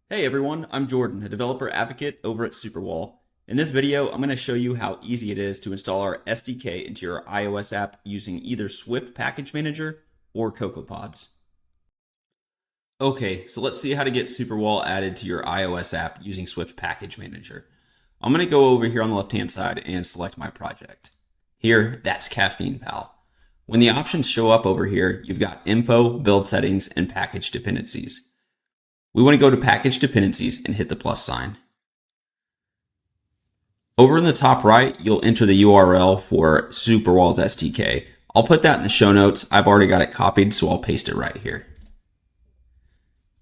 Hey everyone, I'm Jordan, a developer advocate over at Superwall. In this video, I'm going to show you how easy it is to install our SDK into your iOS app using either Swift Package Manager or Cocoapods. Okay, so let's see how to get Superwall added to your iOS app using Swift Package Manager. I'm going to go over here on the left-hand side and select my project. Here, that's Caffeine Pal. When the options show up over here, you've got Info, Build Settings, and Package Dependencies. We want to go to Package Dependencies and hit the plus sign. Over in the top right, you'll enter the URL for Superwall's SDK. I'll put that in the show notes. I've already got it copied, so I'll paste it right here.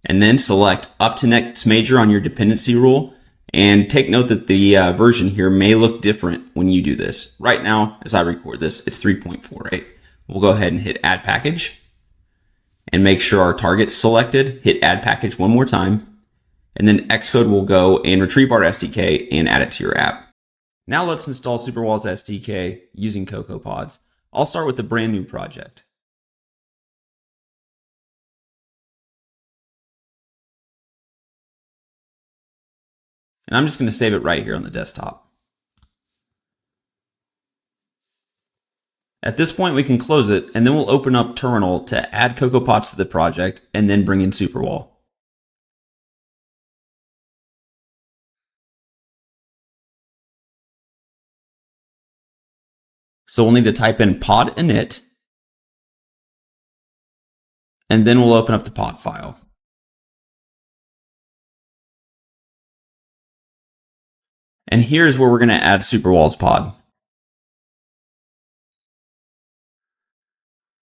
And then select Up to Next Major on your dependency rule. And take note that the version here may look different when you do this. Right now, as I record this, it's 3.48. We'll go ahead and hit Add Package. And make sure our target's selected. Hit Add Package one more time. And then Xcode will go and retrieve our SDK and add it to your app. Now let's install Superwall's SDK using Cocoapods. I'll start with a brand new project. And I'm just going to save it right here on the desktop. At this point, we can close it, and then we'll open up Terminal to add Cocoapods to the project, and then bring in Superwall. So we'll need to type in pod init, and then we'll open up the pod file. And here's where we're going to add Superwall's pod.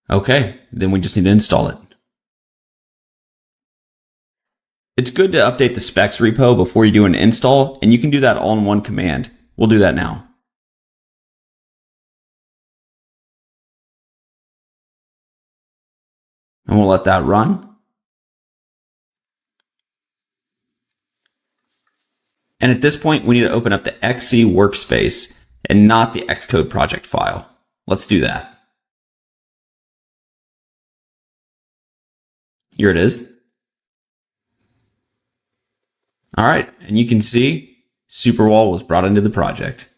Okay, then we just need to install it. It's good to update the specs repo before you do an install, and you can do that all in one command. We'll do that now. And we'll let that run. And at this point, we need to open up the XC workspace and not the Xcode project file. Let's do that. Here it is. All right, and you can see Superwall was brought into the project.